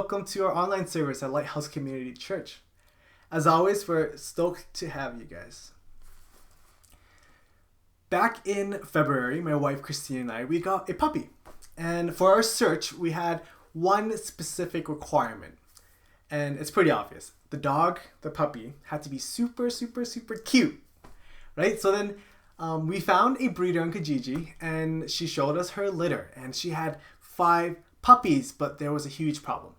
welcome to our online service at Lighthouse Community Church. As always, we're stoked to have you guys. Back in February, my wife Christine and I, we got a puppy. And for our search, we had one specific requirement. And it's pretty obvious. The dog, the puppy, had to be super, super, super cute. Right? So then we found a breeder on Kijiji, and she showed us her litter. And she had 5 puppies, but there was a huge problem.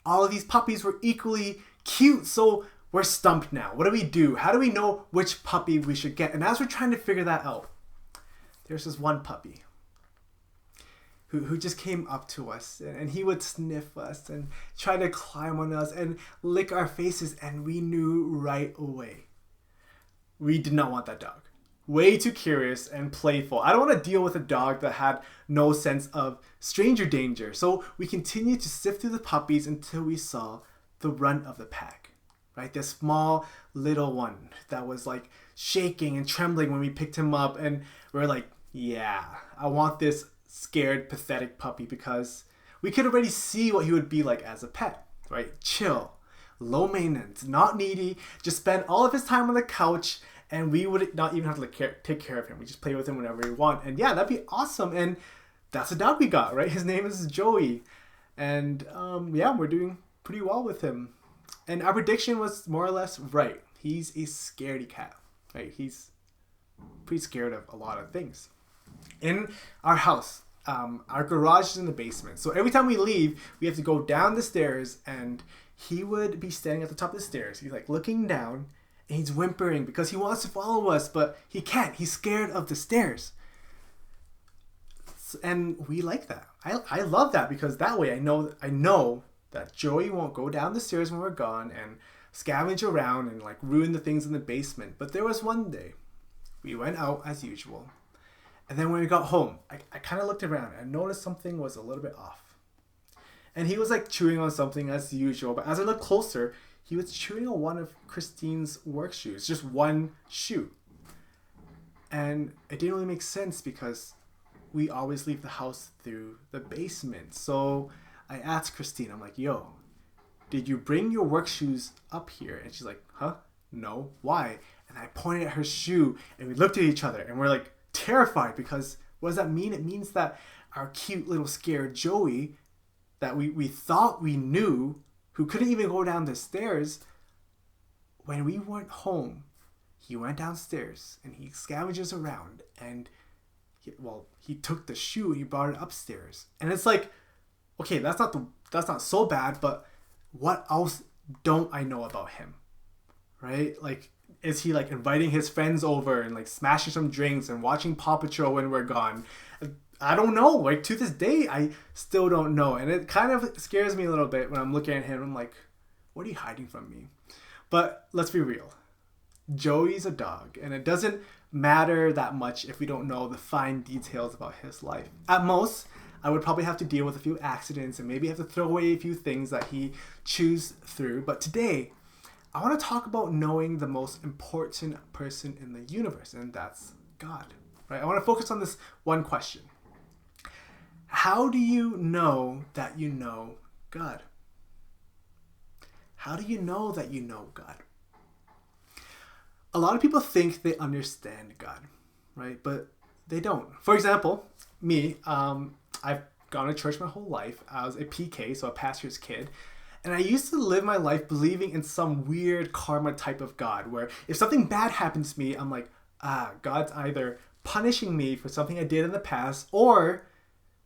All of these puppies were equally cute, so we're stumped now. What do we do? How do we know which puppy we should get? And as we're trying to figure that out, there's this one puppy who just came up to us, and he would sniff us and try to climb on us and lick our faces, and we knew right away we did not want that dog. Way too curious and playful. I don't want to deal with a dog that had no sense of stranger danger. So we continued to sift through the puppies until we saw the runt of the pack, right? This small little one that was like shaking and trembling when we picked him up. And we're like, yeah, I want this scared, pathetic puppy, because we could already see what he would be like as a pet, right? Chill, low maintenance, not needy, just spend all of his time on the couch, and we would not even have to take care of him. We just play with him whenever we want. And yeah, that'd be awesome. And that's the dog we got, right? His name is Joey. And yeah, we're doing pretty well with him. And our prediction was more or less right. He's a scaredy cat, right? He's pretty scared of a lot of things. In our house, our garage is in the basement. So every time we leave, we have to go down the stairs, and he would be standing at the top of the stairs. He's like looking down, and he's whimpering because he wants to follow us, but he can't. He's scared of the stairs. And we like that. I love that, because that way I know that Joey won't go down the stairs when we're gone and scavenge around and like ruin the things in the basement. But there was one day we went out as usual. And then when we got home, I kind of looked around and noticed something was a little bit off. And he was like chewing on something as usual. But as I looked closer, he was chewing on one of Christine's work shoes. Just one shoe. And it didn't really make sense, because we always leave the house through the basement. So I asked Christine, I'm like, yo, did you bring your work shoes up here? And she's like, huh? No. Why? And I pointed at her shoe, and we looked at each other, and we're like terrified, because what does that mean? It means that our cute little scared Joey that we thought we knew, who couldn't even go down the stairs, when we weren't home, he went downstairs and he scavenges around, and he took the shoe and he brought it upstairs. And it's like, okay, that's not so bad, but what else don't I know about him? Right? Like, is he like inviting his friends over and like smashing some drinks and watching Paw Patrol when we're gone? I don't know. Like, to this day, I still don't know. And it kind of scares me a little bit when I'm looking at him. I'm like, what are you hiding from me? But let's be real. Joey's a dog, and it doesn't matter that much if we don't know the fine details about his life. At most, I would probably have to deal with a few accidents and maybe have to throw away a few things that he chews through. But today, I want to talk about knowing the most important person in the universe, and that's God. Right? I want to focus on this one question. How do you know that you know God? How do you know that you know God? A lot of people think they understand God, right? But they don't. For example, me, I've gone to church my whole life. I was a PK, so a pastor's kid. And I used to live my life believing in some weird karma type of God, where if something bad happens to me, I'm like, God's either punishing me for something I did in the past, or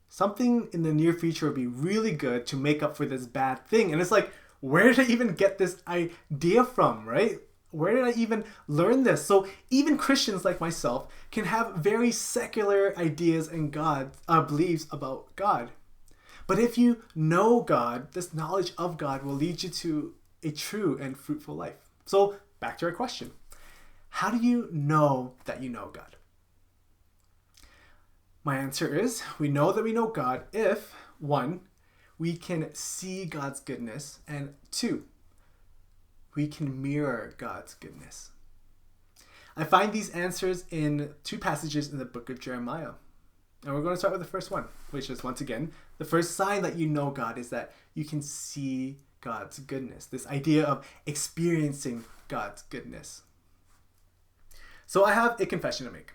something in the near future would be really good to make up for this bad thing. And it's like, where did I even get this idea from, right? Where did I even learn this? So even Christians like myself can have very secular ideas and beliefs about God. But if you know God, this knowledge of God will lead you to a true and fruitful life. So back to our question. How do you know that you know God? My answer is, we know that we know God if, 1, we can see God's goodness, and 2, we can mirror God's goodness. I find these answers in 2 passages in the book of Jeremiah. And we're going to start with the first one, which is, once again, the first sign that you know God is that you can see God's goodness. This idea of experiencing God's goodness. So I have a confession to make.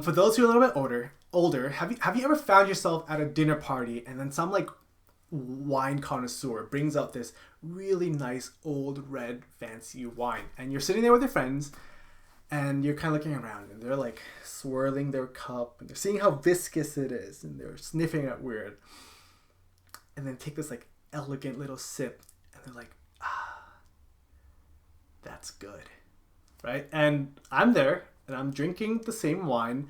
For those who are a little bit older, have you ever found yourself at a dinner party and then some like wine connoisseur brings out this really nice old red fancy wine, and you're sitting there with your friends and you're kind of looking around and they're like swirling their cup and they're seeing how viscous it is and they're sniffing it weird, and then take this like elegant little sip and they're like, that's good, right? And I'm there and I'm drinking the same wine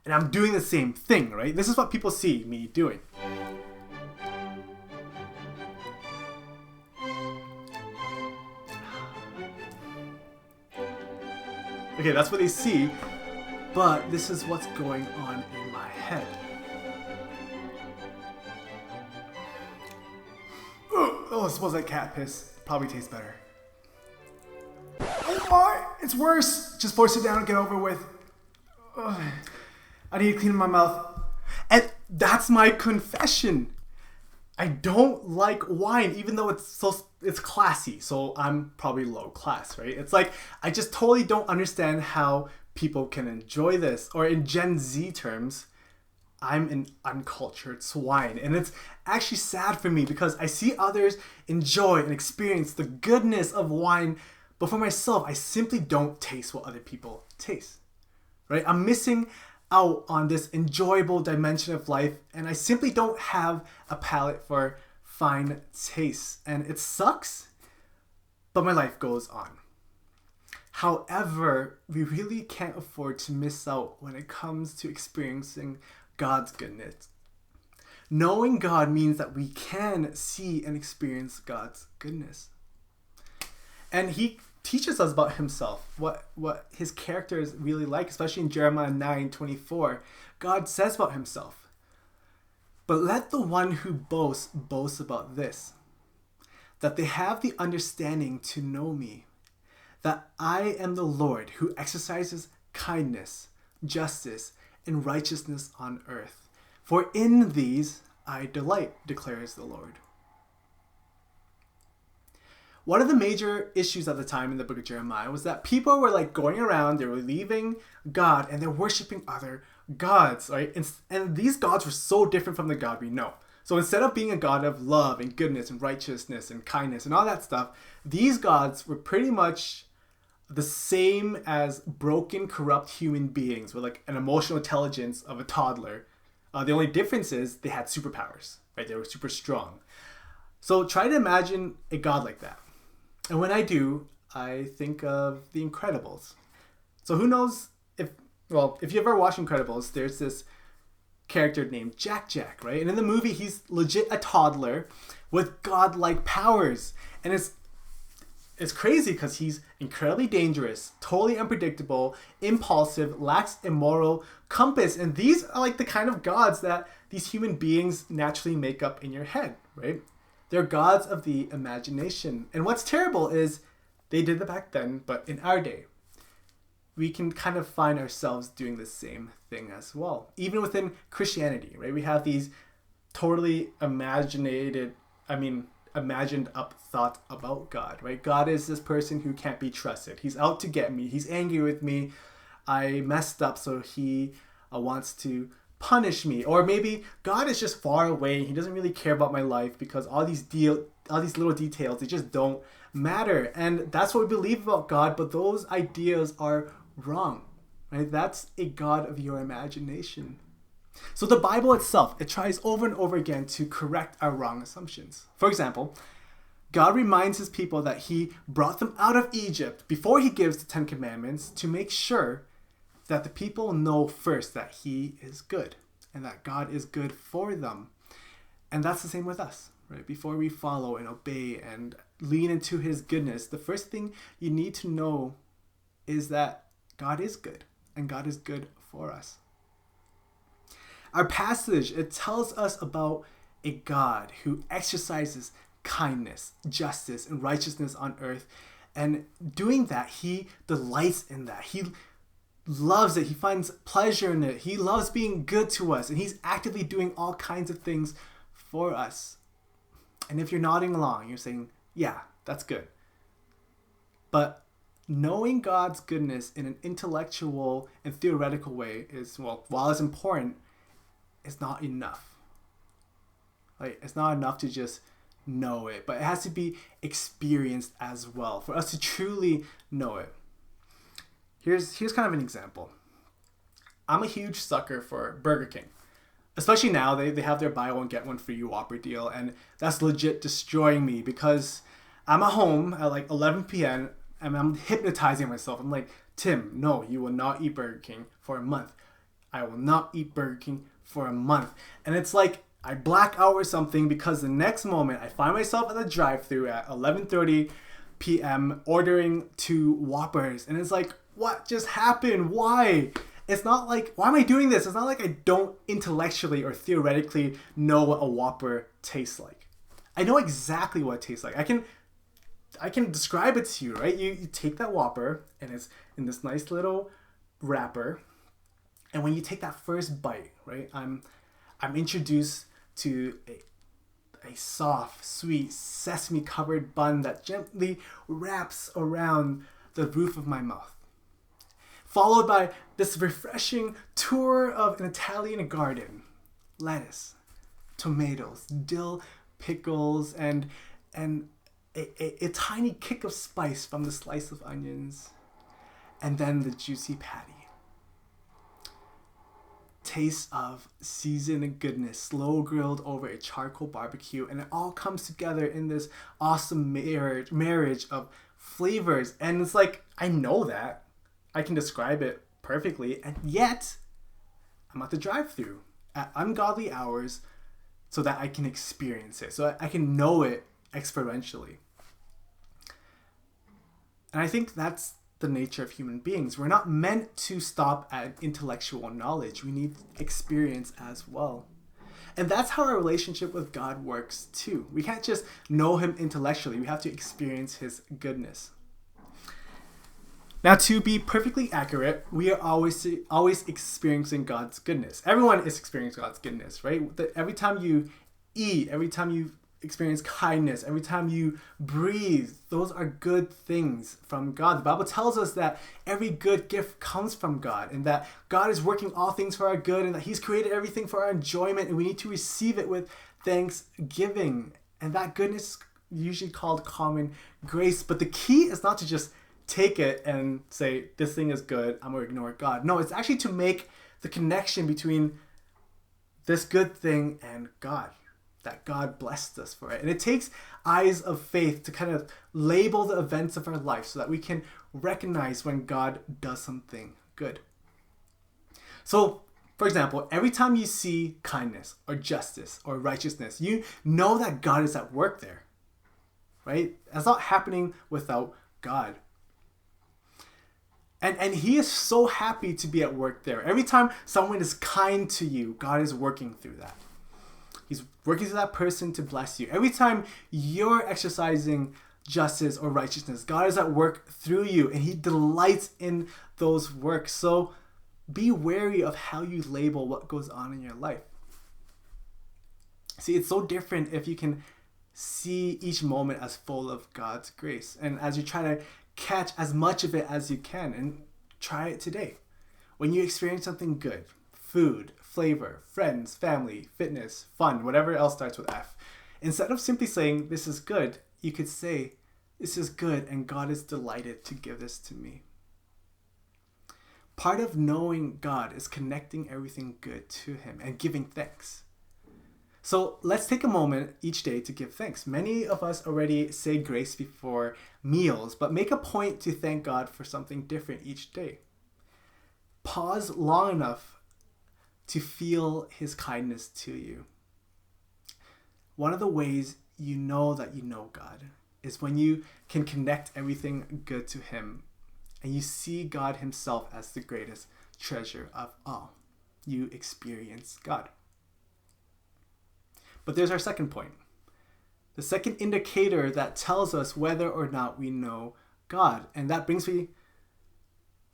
and I'm doing the same thing, right? This is what people see me doing. Okay, that's what they see, but this is what's going on in my head. Oh, it smells like cat piss. Probably tastes better. Oh my, it's worse. Just force it down and get over with. Ugh. I need to clean my mouth. And that's my confession. I don't like wine, even though it's classy. So I'm probably low class, right? It's like, I just totally don't understand how people can enjoy this. Or in Gen Z terms, I'm an uncultured swine. And it's actually sad for me because I see others enjoy and experience the goodness of wine, but for myself, I simply don't taste what other people taste, right? I'm missing out on this enjoyable dimension of life, and I simply don't have a palate for fine tastes, and it sucks, but my life goes on. However, we really can't afford to miss out when it comes to experiencing God's goodness. Knowing God means that we can see and experience God's goodness. And he teaches us about himself, what his character is really like, especially in Jeremiah 9:24. God says about himself, "But let the one who boasts boast about this, that they have the understanding to know me, that I am the Lord who exercises kindness, justice, and righteousness on earth. For in these I delight, declares the Lord." One of the major issues at the time in the book of Jeremiah was that people were like going around, they were leaving God and they're worshiping other gods, right? And these gods were so different from the God we know. So instead of being a God of love and goodness and righteousness and kindness and all that stuff, these gods were pretty much the same as broken, corrupt human beings with like an emotional intelligence of a toddler. The only difference is they had superpowers, right? They were super strong. So try to imagine a God like that. And when I do, I think of The Incredibles. So who knows if you ever watch Incredibles, there's this character named Jack, right? And in the movie, he's legit a toddler with godlike powers. And it's crazy because he's incredibly dangerous, totally unpredictable, impulsive, lacks a moral compass. And these are like the kind of gods that these human beings naturally make up in your head, right? They're gods of the imagination. And what's terrible is they did that back then, but in our day, we can kind of find ourselves doing the same thing as well. Even within Christianity, right? We have these totally imagined up thought about God, right? God is this person who can't be trusted. He's out to get me. He's angry with me. I messed up, so he wants to punish me. Or maybe God is just far away. He doesn't really care about my life because all these little details, they just don't matter. And that's what we believe about God, but those ideas are wrong, right? That's a God of your imagination. So the Bible itself, it tries over and over again to correct our wrong assumptions. For example, God reminds his people that he brought them out of Egypt before he gives the 10 Commandments to make sure that the people know first that he is good and that God is good for them. And that's the same with us, right? Before we follow and obey and lean into his goodness, the first thing you need to know is that God is good and God is good for us. Our passage, it tells us about a God who exercises kindness, justice, and righteousness on earth. And doing that, he delights in that. loves it. He finds pleasure in it. He loves being good to us, and he's actively doing all kinds of things for us. And if you're nodding along, you're saying, yeah, that's good. But knowing God's goodness in an intellectual and theoretical way is, well, while it's important, it's not enough. Like, it's not enough to just know it, but it has to be experienced as well for us to truly know it. Here's kind of an example. I'm a huge sucker for Burger King. Especially now, they have their buy one, get one free Whopper deal, and that's legit destroying me because I'm at home at like 11 p.m. and I'm hypnotizing myself. I'm like, Tim, no, you will not eat Burger King for a month. I will not eat Burger King for a month. And it's like I black out or something because the next moment I find myself at the drive-thru at 11:30 p.m. ordering 2 Whoppers. And it's like, what just happened? Why? It's not like, why am I doing this? It's not like I don't intellectually or theoretically know what a Whopper tastes like. I know exactly what it tastes like. I can describe it to you, right? You take that Whopper and it's in this nice little wrapper. And when you take that first bite, right, I'm introduced to a soft, sweet, sesame-covered bun that gently wraps around the roof of my mouth. Followed by this refreshing tour of an Italian garden. Lettuce, tomatoes, dill, pickles, and a tiny kick of spice from the slice of onions. And then the juicy patty. Taste of seasoned goodness, slow grilled over a charcoal barbecue, and it all comes together in this awesome marriage of flavors. And it's like, I know that. I can describe it perfectly, and yet I'm at the drive-thru at ungodly hours so that I can experience it, so I can know it experientially. And I think that's the nature of human beings. We're not meant to stop at intellectual knowledge. We need experience as well. And that's how our relationship with God works too. We can't just know him intellectually. We have to experience his goodness. Now, to be perfectly accurate, we are always experiencing God's goodness. Everyone is experiencing God's goodness, right? Every time you eat, every time you experience kindness, every time you breathe, those are good things from God. The Bible tells us that every good gift comes from God, and that God is working all things for our good, and that he's created everything for our enjoyment, and we need to receive it with thanksgiving. And that goodness is usually called common grace. But the key is not to just take it and say, this thing is good, I'm going to ignore God. No, it's actually to make the connection between this good thing and God, that God blessed us for it. And it takes eyes of faith to kind of label the events of our life so that we can recognize when God does something good. So, for example, every time you see kindness or justice or righteousness, you know that God is at work there, right? That's not happening without God. And he is so happy to be at work there. Every time someone is kind to you, God is working through that. He's working through that person to bless you. Every time you're exercising justice or righteousness, God is at work through you, and he delights in those works. So be wary of how you label what goes on in your life. See, it's so different if you can see each moment as full of God's grace. And as you try to catch as much of it as you can, and try it today. When you experience something good, food, flavor, friends, family, fitness, fun, whatever else starts with F, instead of simply saying, this is good, you could say, this is good and God is delighted to give this to me. Part of knowing God is connecting everything good to him and giving thanks. So let's take a moment each day to give thanks. Many of us already say grace before meals, but make a point to thank God for something different each day. Pause long enough to feel his kindness to you. One of the ways you know that you know God is when you can connect everything good to him and you see God himself as the greatest treasure of all. You experience God. But there's our second point. The second indicator that tells us whether or not we know God. And that brings me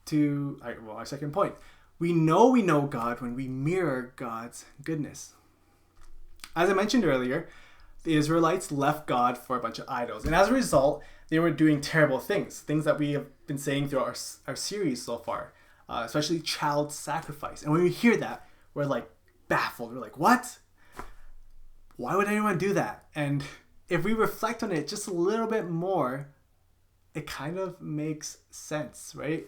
to our second point. We know God when we mirror God's goodness. As I mentioned earlier, the Israelites left God for a bunch of idols. And as a result, they were doing terrible things that we have been saying throughout our series so far, especially child sacrifice. And when we hear that, we're like baffled. We're like, what? Why would anyone do that? And if we reflect on it just a little bit more, it kind of makes sense, right?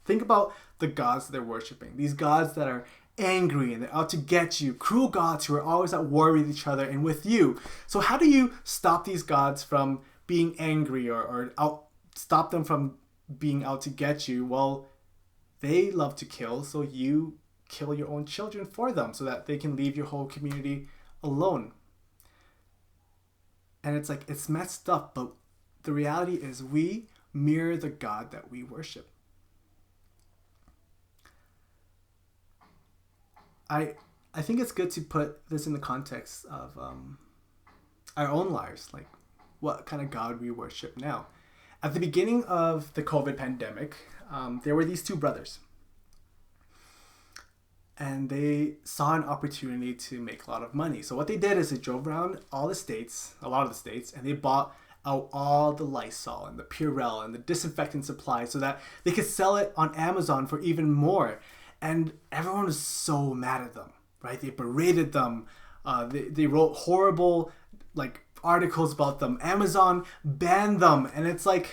Think about the gods that they're worshiping. These gods that are angry and they're out to get you. Cruel gods who are always at war with each other and with you. So how do you stop these gods from being angry or stop them from being out to get you? Well, they love to kill, so you kill your own children for them so that they can leave your whole community alone. And it's like, it's messed up, but the reality is we mirror the God that we worship. I think it's good to put this in the context of our own lives, like what kind of God we worship now. At the beginning of the COVID pandemic, there were these two brothers. And they saw an opportunity to make a lot of money. So what they did is they drove around a lot of the states, and they bought out all the Lysol and the Purell and the disinfectant supplies so that they could sell it on Amazon for even more. And everyone was so mad at them, right? They berated them. They wrote horrible articles about them. Amazon banned them. And it's like,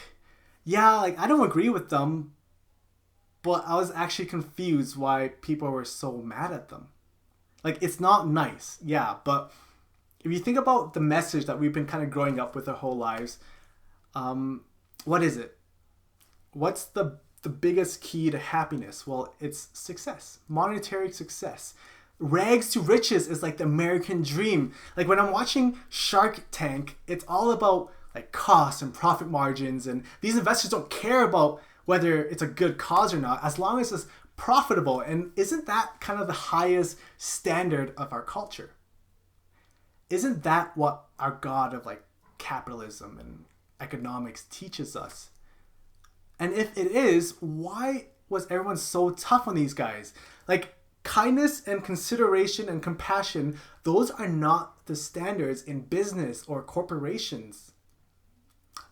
yeah, I don't agree with them, but I was actually confused why people were so mad at them. It's not nice, yeah, but if you think about the message that we've been kind of growing up with our whole lives, what is it? What's the biggest key to happiness? Well, it's success, monetary success. Rags to riches is like the American dream. When I'm watching Shark Tank, it's all about costs and profit margins, and these investors don't care about whether it's a good cause or not, as long as it's profitable. And isn't that kind of the highest standard of our culture? Isn't that what our God of capitalism and economics teaches us? And if it is, why was everyone so tough on these guys? Kindness and consideration and compassion, those are not the standards in business or corporations.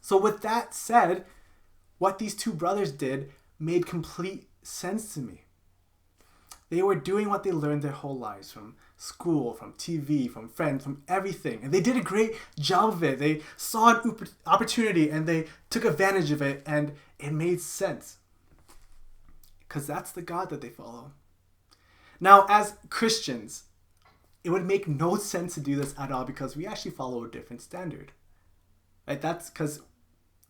So with that said, what these two brothers did made complete sense to me. They were doing what they learned their whole lives from school, from TV, from friends, from everything. And they did a great job of it. They saw an opportunity and they took advantage of it, and it made sense. Because that's the God that they follow. Now, as Christians, it would make no sense to do this at all because we actually follow a different standard. Right? That's because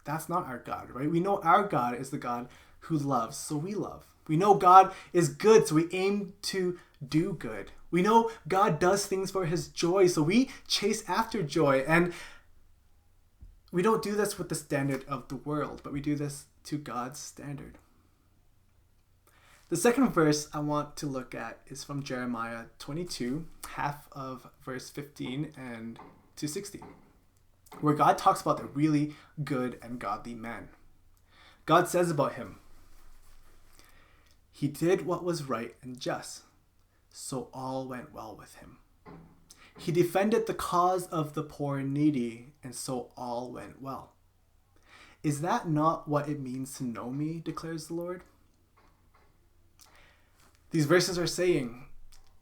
that's not our God, right? We know our God is the God who loves, so we love. We know God is good, so we aim to do good. We know God does things for his joy, so we chase after joy. And we don't do this with the standard of the world, but we do this to God's standard. The second verse I want to look at is from Jeremiah 22, half of verse 15 and to 16, where God talks about the really good and godly man. God says about him, "He did what was right and just, so all went well with him. He defended the cause of the poor and needy, and so all went well." Is that not what it means to know me, declares the Lord? These verses are saying,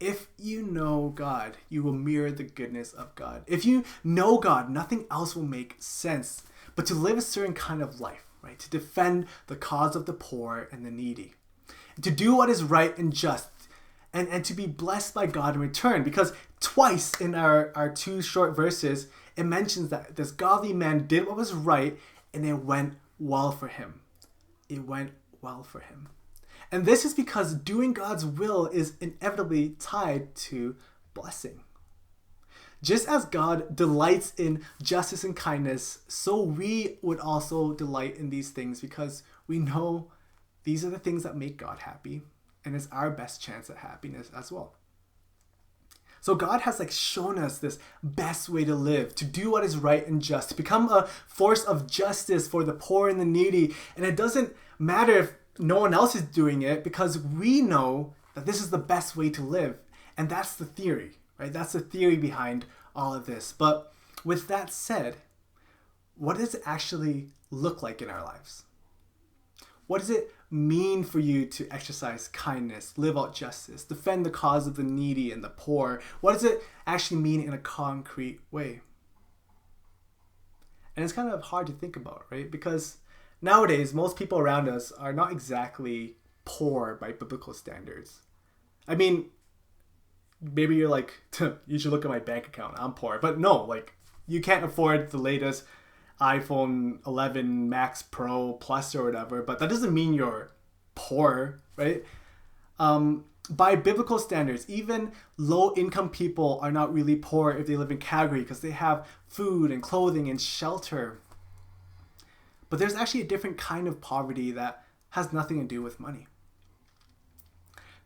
if you know God, you will mirror the goodness of God. If you know God, nothing else will make sense but to live a certain kind of life, right? To defend the cause of the poor and the needy. To do what is right and just, and to be blessed by God in return. Because twice in our two short verses, it mentions that this godly man did what was right and it went well for him. It went well for him. And this is because doing God's will is inevitably tied to blessing. Just as God delights in justice and kindness, so we would also delight in these things because we know these are the things that make God happy, and it's our best chance at happiness as well. So God has shown us this best way to live, to do what is right and just, to become a force of justice for the poor and the needy. And it doesn't matter if no one else is doing it because we know that this is the best way to live. And that's the theory, right? That's the theory behind all of this. But with that said, what does it actually look like in our lives? What does it mean for you to exercise kindness, live out justice, defend the cause of the needy and the poor? What does it actually mean in a concrete way? And it's kind of hard to think about, right? Because nowadays, most people around us are not exactly poor by biblical standards. I mean, maybe you're like, you should look at my bank account. I'm poor. But no, like, you can't afford the latest iPhone 11 Max Pro Plus or whatever. But that doesn't mean you're poor, right? By biblical standards, even low-income people are not really poor if they live in Calgary because they have food and clothing and shelter. But there's actually a different kind of poverty that has nothing to do with money.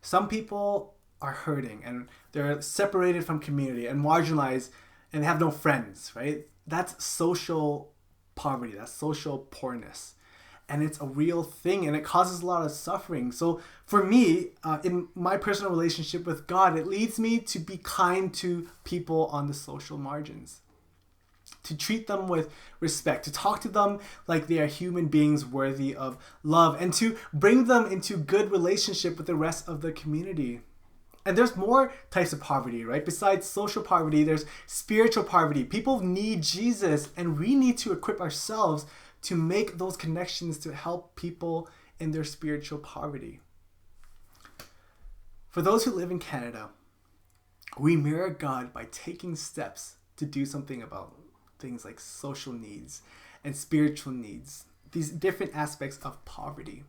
Some people are hurting and they're separated from community and marginalized and have no friends, right? That's social poverty, that's social poorness. And it's a real thing and it causes a lot of suffering. So for me, in my personal relationship with God, it leads me to be kind to people on the social margins. To treat them with respect, to talk to them like they are human beings worthy of love, and to bring them into good relationship with the rest of the community. And there's more types of poverty, right? Besides social poverty, there's spiritual poverty. People need Jesus, and we need to equip ourselves to make those connections to help people in their spiritual poverty. For those who live in Canada, we mirror God by taking steps to do something about things like social needs and spiritual needs, these different aspects of poverty.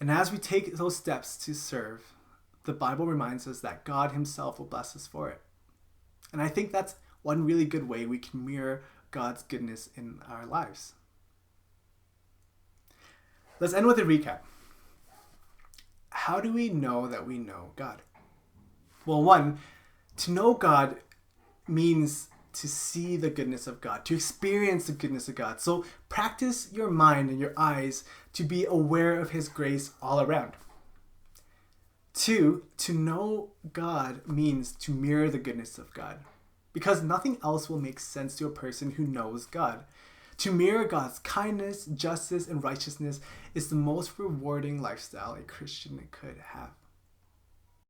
And as we take those steps to serve, the Bible reminds us that God himself will bless us for it. And I think that's one really good way we can mirror God's goodness in our lives. Let's end with a recap. How do we know that we know God? Well, one, to know God means to see the goodness of God, to experience the goodness of God. So practice your mind and your eyes to be aware of his grace all around. Two, to know God means to mirror the goodness of God, because nothing else will make sense to a person who knows God. To mirror God's kindness, justice, and righteousness is the most rewarding lifestyle a Christian could have.